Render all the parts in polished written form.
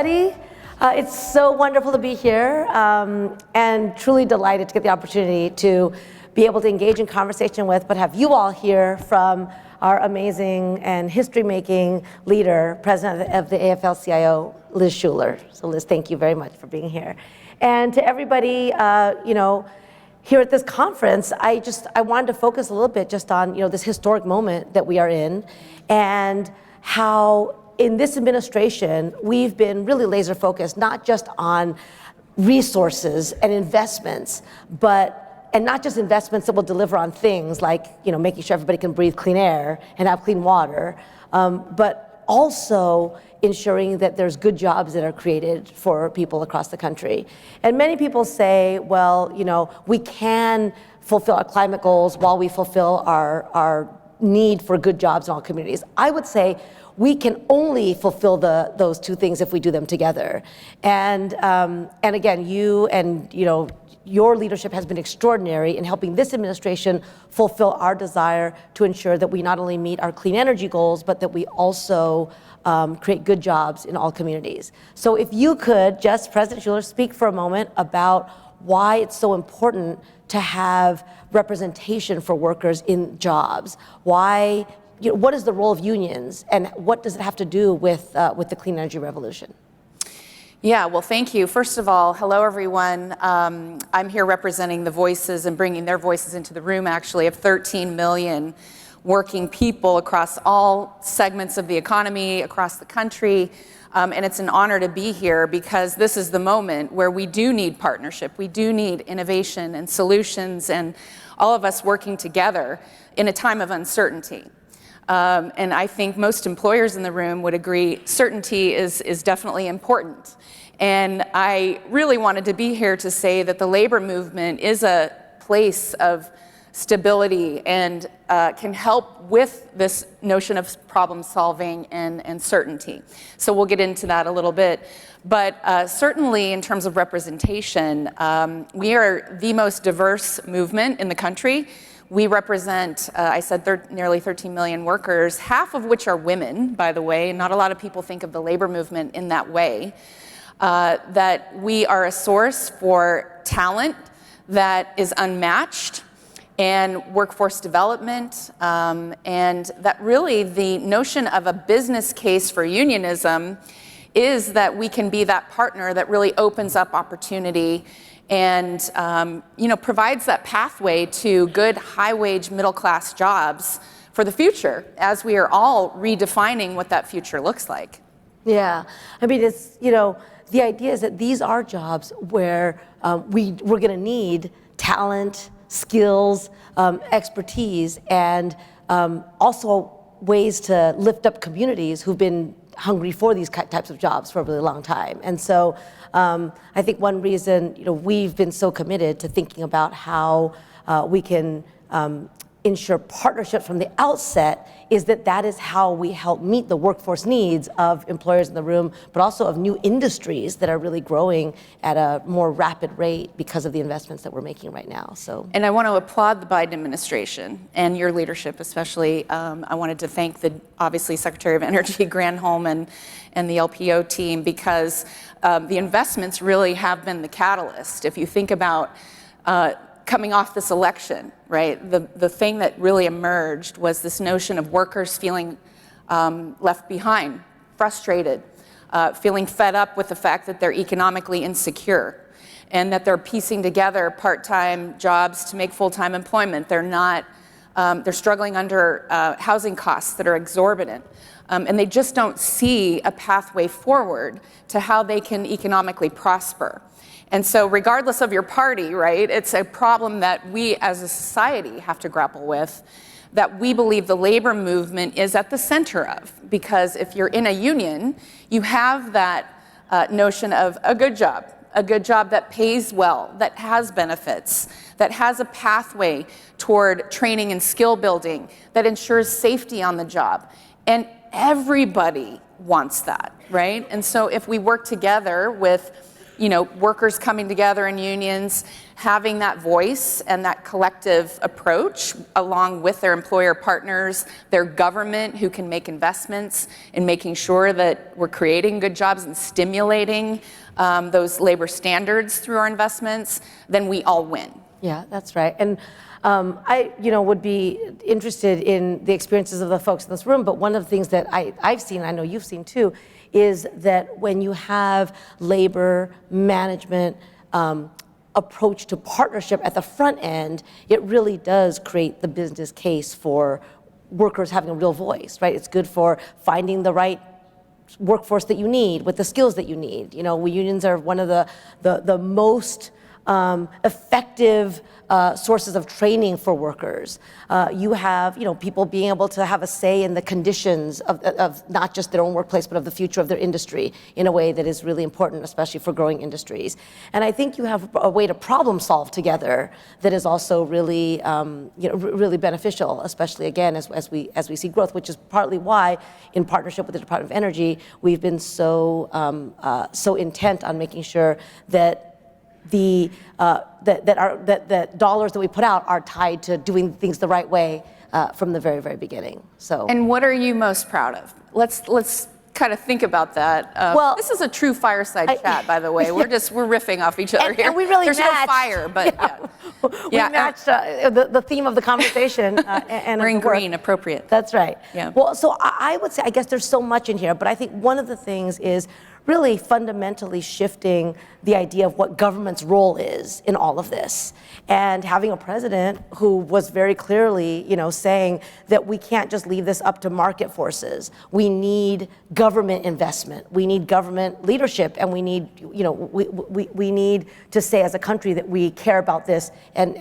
everybody. It's so wonderful to be here and truly delighted to get the opportunity to be able to engage in conversation with, but have you all hear from our amazing and history-making leader, president of the AFL-CIO, Liz Shuler. So Liz, thank you very much for being here. And to everybody, here at this conference, I wanted to focus a little bit just on, this historic moment that we are in, and how in this administration, we've been really laser focused, not just on resources and investments, and not just investments that will deliver on things like, making sure everybody can breathe clean air and have clean water, but also ensuring that there's good jobs that are created for people across the country. And many people say, well, we can fulfill our climate goals while we fulfill our need for good jobs in all communities. I would say we can only fulfill those two things if we do them together. And again, you and your leadership has been extraordinary in helping this administration fulfill our desire to ensure that we not only meet our clean energy goals, but that we also create good jobs in all communities. So if you could just, President Shuler, speak for a moment about why it's so important to have representation for workers in jobs. Why, what is the role of unions, and what does it have to do with the clean energy revolution? Yeah, well, thank you. First of all, hello, everyone. I'm here representing the voices and bringing their voices into the room, actually, of 13 million working people across all segments of the economy, across the country. And it's an honor to be here because this is the moment where we do need partnership. We do need innovation and solutions, and all of us working together in a time of uncertainty. And I think most employers in the room would agree certainty is definitely important. And I really wanted to be here to say that the labor movement is a place of stability and can help with this notion of problem solving and certainty. So we'll get into that a little bit. But certainly in terms of representation, we are the most diverse movement in the country. We represent, I said, nearly 13 million workers, half of which are women, by the way. Not a lot of people think of the labor movement in that way. That we are a source for talent that is unmatched, and workforce development, and that really the notion of a business case for unionism is that we can be that partner that really opens up opportunity and provides that pathway to good high-wage middle-class jobs for the future, as we are all redefining what that future looks like. Yeah, I mean, it's, the idea is that these are jobs where we're going to need talent, skills, expertise, and also ways to lift up communities who've been hungry for these types of jobs for a really long time. And so I think one reason we've been so committed to thinking about how we can ensure partnership from the outset is that is how we help meet the workforce needs of employers in the room, but also of new industries that are really growing at a more rapid rate because of the investments that we're making right now. So, and I want to applaud the Biden administration and your leadership, especially. I wanted to thank obviously Secretary of Energy Granholm and the LPO team, because the investments really have been the catalyst. If you think about coming off this election, right? The thing that really emerged was this notion of workers feeling left behind, frustrated, feeling fed up with the fact that they're economically insecure and that they're piecing together part-time jobs to make full-time employment. They're struggling under housing costs that are exorbitant. And they just don't see a pathway forward to how they can economically prosper. And so regardless of your party, right, it's a problem that we as a society have to grapple with, that we believe the labor movement is at the center of. Because if you're in a union, you have that notion of a good job that pays well, that has benefits, that has a pathway toward training and skill building, that ensures safety on the job. And everybody wants that, right? And so if we work together with workers coming together in unions, having that voice and that collective approach along with their employer partners, their government who can make investments in making sure that we're creating good jobs and stimulating those labor standards through our investments, then we all win. Yeah, that's right. And I, would be interested in the experiences of the folks in this room, but one of the things that I've seen, and I know you've seen too, is that when you have labor management approach to partnership at the front end, it really does create the business case for workers having a real voice, right? It's good for finding the right workforce that you need with the skills that you need. Unions are one of the most effective sources of training for workers. You have, people being able to have a say in the conditions of not just their own workplace, but of the future of their industry in a way that is really important, especially for growing industries. And I think you have a way to problem solve together that is also really, really beneficial, especially again as we see growth, which is partly why, in partnership with the Department of Energy, we've been so intent on making sure that that dollars that we put out are tied to doing things the right way from the very, very beginning. So. And what are you most proud of? Let's kind of think about that. Well, this is a true fireside chat, by the way. We're riffing off each other here. And we really There's matched. No fire, but We matched the theme of the conversation. And we're in green, appropriate. That's right. Yeah. Well, so I would say, I guess there's so much in here, but I think one of the things is really fundamentally shifting the idea of what government's role is in all of this. And having a president who was very clearly, saying that we can't just leave this up to market forces. We need government investment. We need government leadership, and we need, we need to say as a country that we care about this, and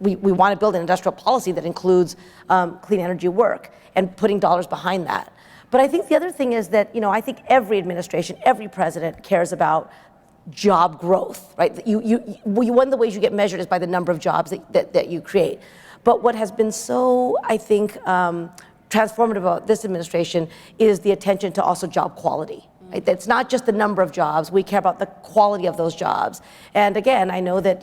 we want to build an industrial policy that includes clean energy work and putting dollars behind that. But I think the other thing is that, I think every administration, every president cares about job growth, right? One of the ways you get measured is by the number of jobs that you create. But what has been so, I think, transformative about this administration is the attention to also job quality. Right? It's not just the number of jobs, we care about the quality of those jobs. And again, I know that,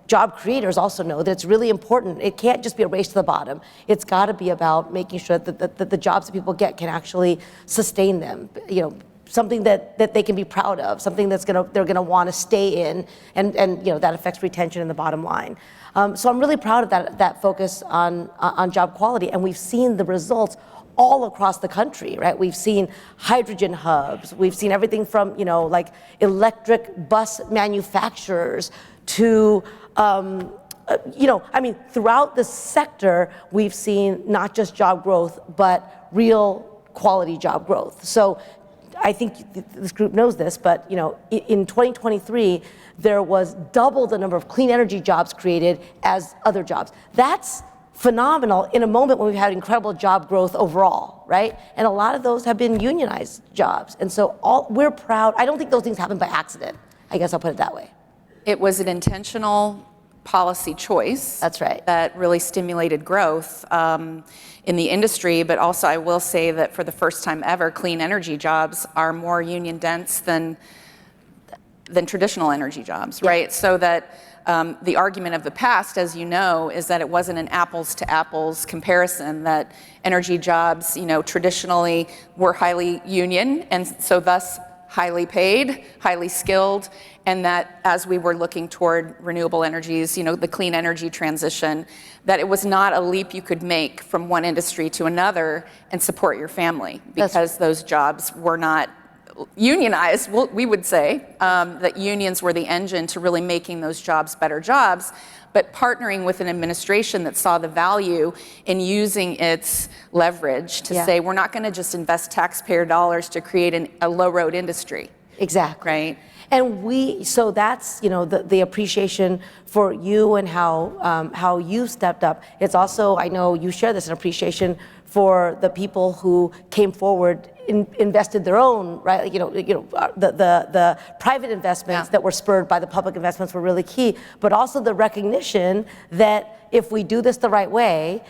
job creators also know that it's really important. It can't just be a race to the bottom. It's got to be about making sure that the jobs that people get can actually sustain them. Something that they can be proud of, something they're gonna want to stay in, and that affects retention and the bottom line. So I'm really proud of that focus on job quality, and we've seen the results all across the country, right? We've seen hydrogen hubs. We've seen everything from like electric bus manufacturers to throughout the sector, we've seen not just job growth, but real quality job growth. So I think this group knows this, but in 2023, there was double the number of clean energy jobs created as other jobs. That's phenomenal in a moment when we've had incredible job growth overall, right? And a lot of those have been unionized jobs. And so we're proud. I don't think those things happen by accident. I guess I'll put it that way. It was an intentional policy choice. That's right. That really stimulated growth in the industry, but also I will say that for the first time ever, clean energy jobs are more union dense than traditional energy jobs, Yeah. right? So that the argument of the past, as you know, is that it wasn't an apples to apples comparison, that energy jobs, traditionally were highly union, and so thus highly paid, highly skilled, and that as we were looking toward renewable energies, the clean energy transition, that it was not a leap you could make from one industry to another and support your family, because those jobs were not unionized. We would say that unions were the engine to really making those jobs better jobs, but partnering with an administration that saw the value in using its leverage to say, we're not going to just invest taxpayer dollars to create a low-road industry. Exactly. Right? And so that's, the appreciation for you and how you stepped up. It's also, I know you share this, an appreciation for the people who came forward, invested their own, right? The private investments that were spurred by the public investments were really key, but also the recognition that if we do this the right way,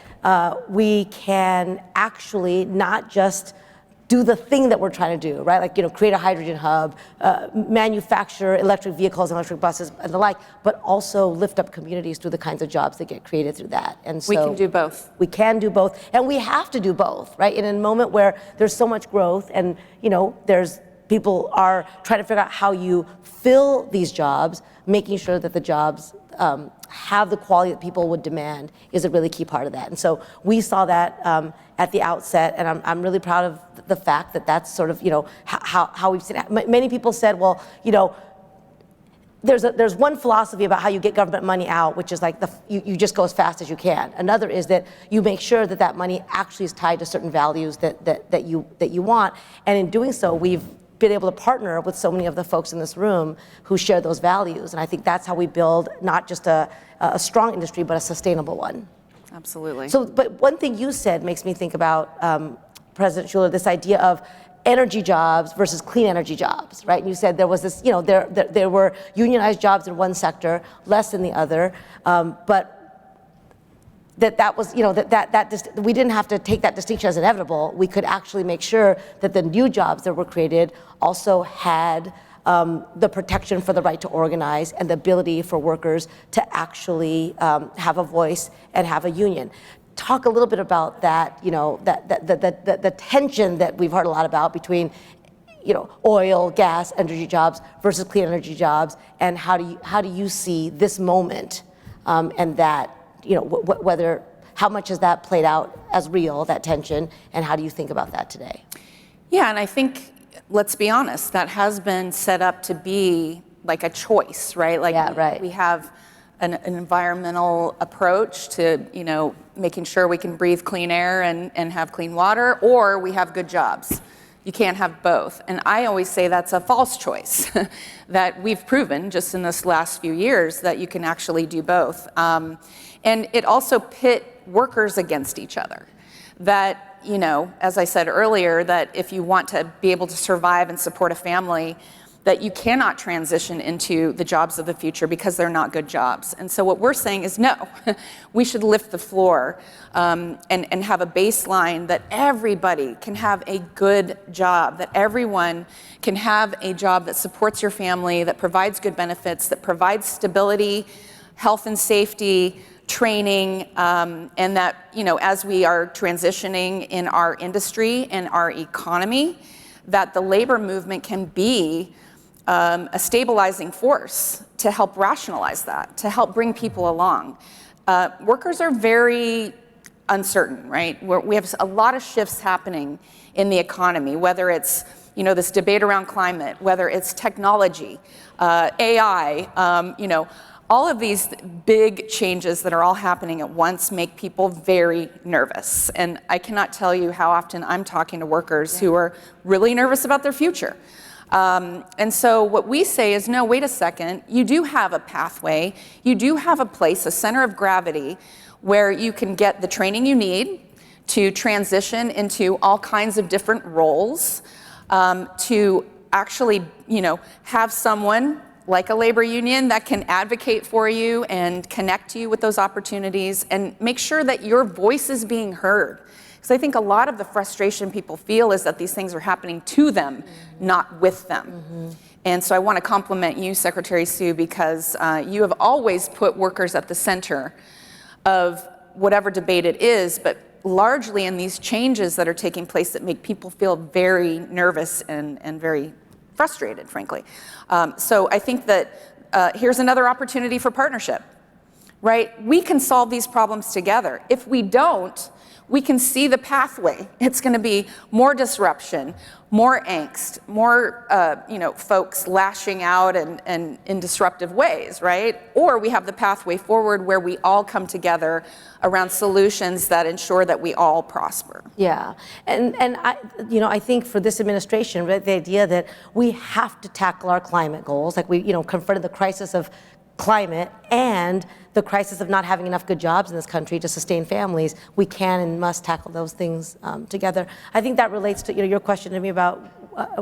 we can actually not just do the thing that we're trying to do, right? Like, create a hydrogen hub, manufacture electric vehicles and electric buses and the like, but also lift up communities through the kinds of jobs that get created through that. And so we can do both. We can do both, and we have to do both, right? In a moment where there's so much growth, and people are trying to figure out how you fill these jobs, making sure that the jobs have the quality that people would demand is a really key part of that. And so we saw that at the outset, and I'm really proud of the fact that that's sort of how we've seen it. Many people said, well, there's one philosophy about how you get government money out, which is like you just go as fast as you can. Another is that you make sure that that money actually is tied to certain values that you want, and in doing so, we've been able to partner with so many of the folks in this room who share those values. And I think that's how we build not just a strong industry, but a sustainable one. Absolutely. So, but one thing you said makes me think about, President Shuler, this idea of energy jobs versus clean energy jobs, right? And you said there was this, there were unionized jobs in one sector, less in the other, but that was, we didn't have to take that distinction as inevitable. We could actually make sure that the new jobs that were created also had the protection for the right to organize and the ability for workers to actually have a voice and have a union. Talk a little bit about that, the tension that we've heard a lot about between oil, gas, energy jobs versus clean energy jobs, and how do you see this moment and that, how much has that played out as real, that tension, and how do you think about that today? Yeah, and I think, let's be honest, that has been set up to be like a choice, right? Like, yeah, right. We have an environmental approach to, making sure we can breathe clean air and have clean water, or we have good jobs. You can't have both. And I always say that's a false choice, that we've proven just in this last few years that you can actually do both. And it also pit workers against each other. That, as I said earlier, that if you want to be able to survive and support a family, that you cannot transition into the jobs of the future because they're not good jobs. And so what we're saying is no, we should lift the floor and have a baseline that everybody can have a good job, that everyone can have a job that supports your family, that provides good benefits, that provides stability, health and safety, training, and that, as we are transitioning in our industry and our economy, that the labor movement can be a stabilizing force to help rationalize that, to help bring people along. Workers are very uncertain, right? We have a lot of shifts happening in the economy, whether it's this debate around climate, whether it's technology, AI, all of these big changes that are all happening at once make people very nervous. And I cannot tell you how often I'm talking to workers who are really nervous about their future. And so what we say is, no, wait a second, you do have a pathway, you do have a place, a center of gravity, where you can get the training you need to transition into all kinds of different roles, to actually, have someone like a labor union that can advocate for you and connect you with those opportunities and make sure that your voice is being heard. Because I think a lot of the frustration people feel is that these things are happening to them, not with them. And so I want to compliment you, Secretary Sue, because you have always put workers at the center of whatever debate it is, but largely in these changes that are taking place that make people feel very nervous and very frustrated, frankly. So I think that here's another opportunity for partnership, right? We can solve these problems together. If we don't, we can see the pathway. It's going to be more disruption, more angst, more folks lashing out and in disruptive ways, right? Or we have the pathway forward where we all come together around solutions that ensure that we all prosper. Yeah, and I think for this administration, right, the idea that we have to tackle our climate goals, like we confronted the crisis of climate and the crisis of not having enough good jobs in this country to sustain families, we can and must tackle those things together. I think that relates to your question to me about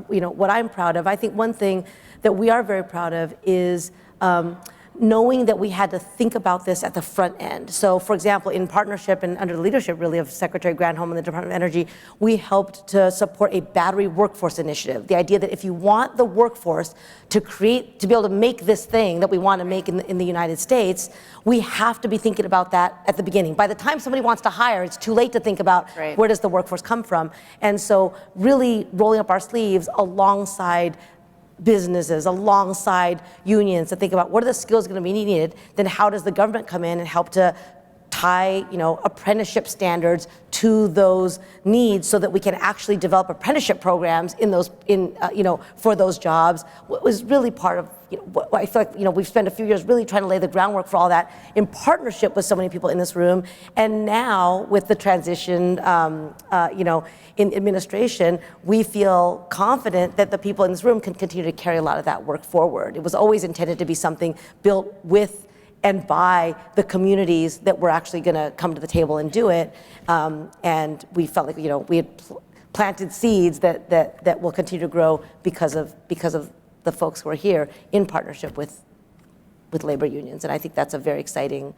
what I'm proud of. I think one thing that we are very proud of is knowing that we had to think about this at the front end. So for example, in partnership and under the leadership really of Secretary Granholm and the Department of Energy, we helped to support a battery workforce initiative. The idea that if you want the workforce to be able to make this thing that we want to make in the United States, we have to be thinking about that at the beginning. By the time somebody wants to hire, it's too late to think about where does the workforce come from. And so really rolling up our sleeves alongside businesses, alongside unions to think about what are the skills going to be needed, then how does the government come in and help to tie, apprenticeship standards to those needs so that we can actually develop apprenticeship programs for those jobs. What was really part of, what I feel like, we've spent a few years really trying to lay the groundwork for all that in partnership with so many people in this room. And now with the transition, in administration, we feel confident that the people in this room can continue to carry a lot of that work forward. It was always intended to be something built with and by the communities that were actually going to come to the table and do it. And we felt like we had planted seeds that will continue to grow because of the folks who are here in partnership with labor unions. And I think that's a very exciting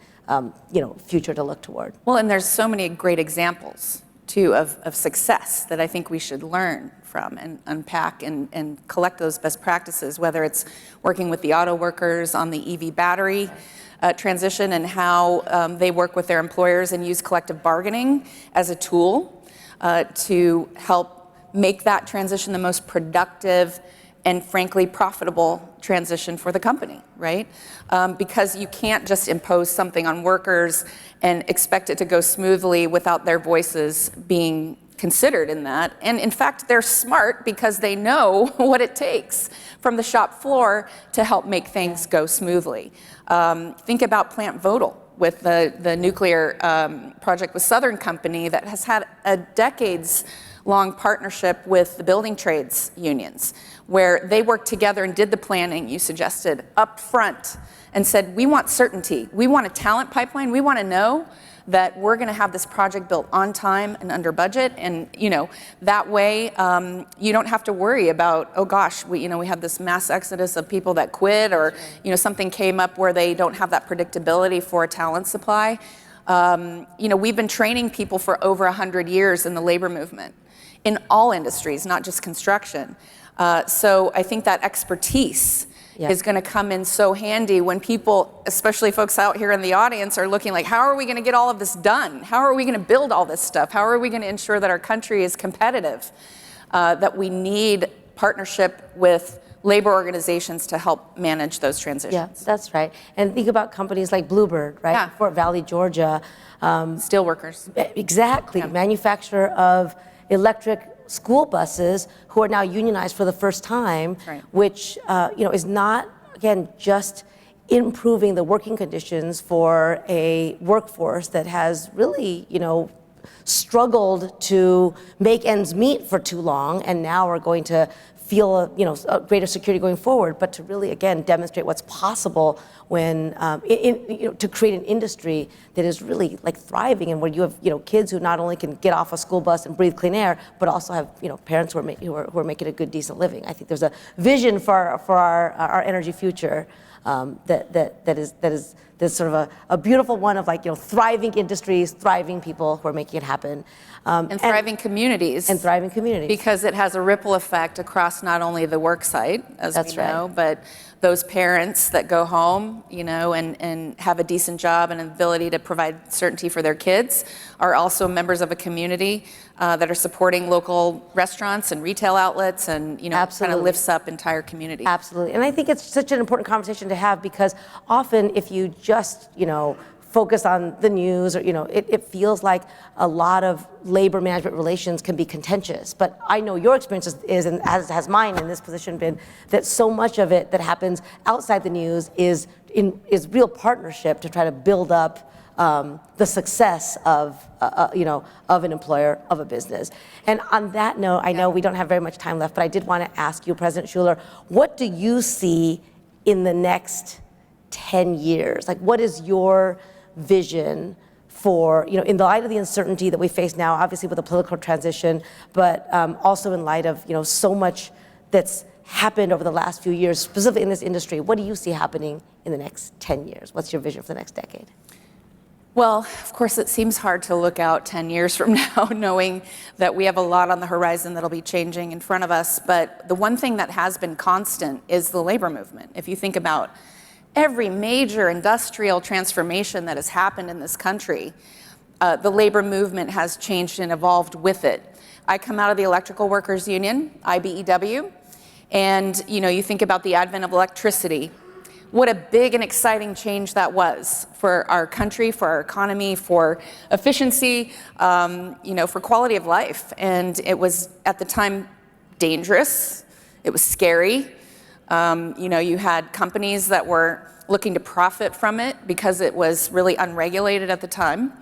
future to look toward. Well, and there's so many great examples too of success that I think we should learn from and unpack and collect those best practices, whether it's working with the auto workers on the EV battery transition and how they work with their employers and use collective bargaining as a tool to help make that transition the most productive and frankly profitable transition for the company, right? Because you can't just impose something on workers and expect it to go smoothly without their voices being considered in that. And in fact, they're smart because they know what it takes from the shop floor to help make things go smoothly. Think about Plant Vogtle with the nuclear project with Southern Company that has had a decades-long partnership with the building trades unions, where they worked together and did the planning you suggested up front and said, we want certainty. We want a talent pipeline. We want to know that we're going to have this project built on time and under budget, and that way you don't have to worry about, oh gosh, we had this mass exodus of people that quit, or something came up where they don't have that predictability for a talent supply. We've been training people for over 100 years in the labor movement in all industries, not just construction. So I think that expertise is going to come in so handy when people, especially folks out here in the audience, are looking like, how are we going to get all of this done? How are we going to build all this stuff? How are we going to ensure that our country is competitive? That we need partnership with labor organizations to help manage those transitions. Yeah, that's right. And think about companies like Bluebird, right? Yeah. Fort Valley, Georgia. Steelworkers. Exactly. Yeah. Manufacturer of electric school buses who are now unionized for the first time, which is not, again, just improving the working conditions for a workforce that has really, struggled to make ends meet for too long, and now are going to feel a greater security going forward, but to really, again, demonstrate what's possible when, to create an industry that is really like thriving, and where you have, kids who not only can get off a school bus and breathe clean air, but also have, parents who are making a good, decent living. I think there's a vision for our energy future that is sort of a beautiful one of thriving industries, thriving people who are making it happen. And thriving communities. And thriving communities. Because it has a ripple effect across not only the work site, as we know, but those parents that go home, and have a decent job and an ability to provide certainty for their kids are also members of a community that are supporting local restaurants and retail outlets, and kind of lifts up entire communities. Absolutely. And I think it's such an important conversation to have, because often if you just, focus on the news, or it feels like a lot of labor management relations can be contentious. But I know your experience is, and as has mine in this position been, that so much of it that happens outside the news is real partnership to try to build up the success of an employer, of a business. And on that note, I know we don't have very much time left, but I did want to ask you, President Shuler, what do you see in the next 10 years? Like, what is your vision for, in the light of the uncertainty that we face now, obviously with the political transition, but also in light of, so much that's happened over the last few years, specifically in this industry? What do you see happening in the next 10 years? What's your vision for the next decade? Well, of course, it seems hard to look out 10 years from now, knowing that we have a lot on the horizon that'll be changing in front of us. But the one thing that has been constant is the labor movement. If you think about every major industrial transformation that has happened in this country, the labor movement has changed and evolved with it. I come out of the Electrical Workers Union, IBEW, and you think about the advent of electricity. What a big and exciting change that was for our country, for our economy, for efficiency, for quality of life. And it was, at the time, dangerous. It was scary. You had companies that were looking to profit from it because it was really unregulated at the time.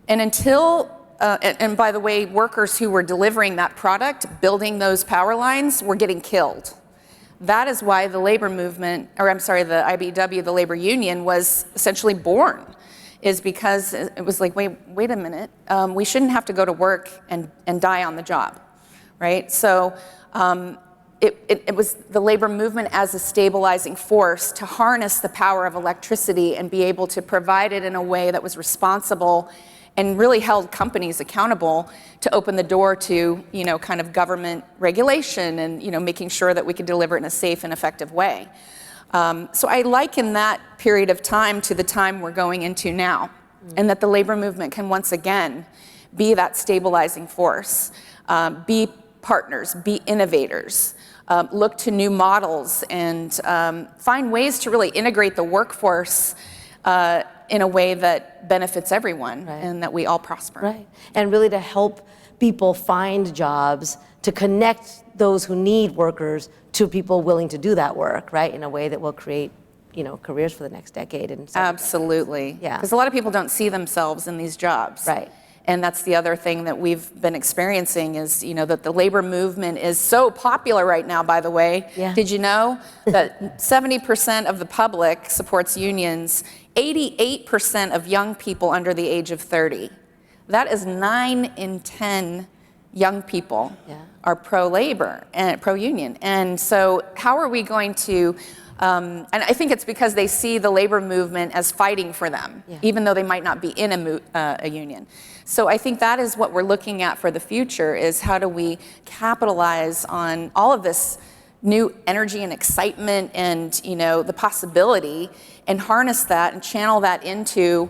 And and by the way, workers who were delivering that product, building those power lines, were getting killed. That is why the labor movement, the IBEW, the labor union, was essentially born, is because it was like, wait a minute, we shouldn't have to go to work and die on the job, right? So it was the labor movement as a stabilizing force to harness the power of electricity and be able to provide it in a way that was responsible and really held companies accountable to open the door to, kind of government regulation and, making sure that we could deliver it in a safe and effective way. So I liken that period of time to the time we're going into now, and that the labor movement can once again be that stabilizing force, be partners, be innovators, look to new models, and find ways to really integrate the workforce in a way that benefits everyone, right, and that we all prosper. Right, and really to help people find jobs, to connect those who need workers to people willing to do that work, right, in a way that will create, careers for the next decade. And absolutely, yeah, because a lot of people don't see themselves in these jobs. Right. And that's the other thing that we've been experiencing is, that the labor movement is so popular right now, by the way. Yeah. Did you know that 70% of the public supports unions, 88% of young people under the age of 30. That is 9 in 10 young people are pro-labor and pro-union. And so how are we going to, and I think it's because they see the labor movement as fighting for them, even though they might not be in a union. So I think that is what we're looking at for the future, is how do we capitalize on all of this new energy and excitement and, the possibility, and harness that and channel that into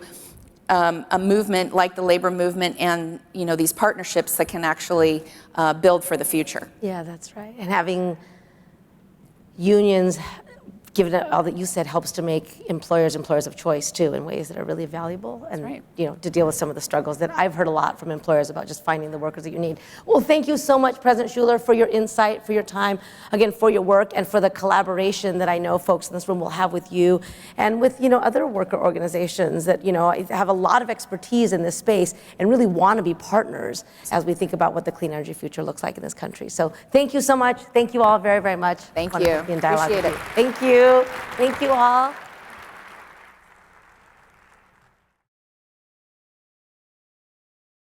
a movement like the labor movement and, these partnerships that can actually build for the future. Yeah, that's right. And having unions, given all that you said, helps to make employers of choice too, in ways that are really valuable, and right, to deal with some of the struggles that I've heard a lot from employers about just finding the workers that you need. Well, thank you so much, President Shuler, for your insight, for your time, again, for your work, and for the collaboration that I know folks in this room will have with you and with other worker organizations that have a lot of expertise in this space and really want to be partners as we think about what the clean energy future looks like in this country. So thank you so much. Thank you all very, very much. Thank you. Be in dialogue Appreciate with it. you. Thank you. Thank you all.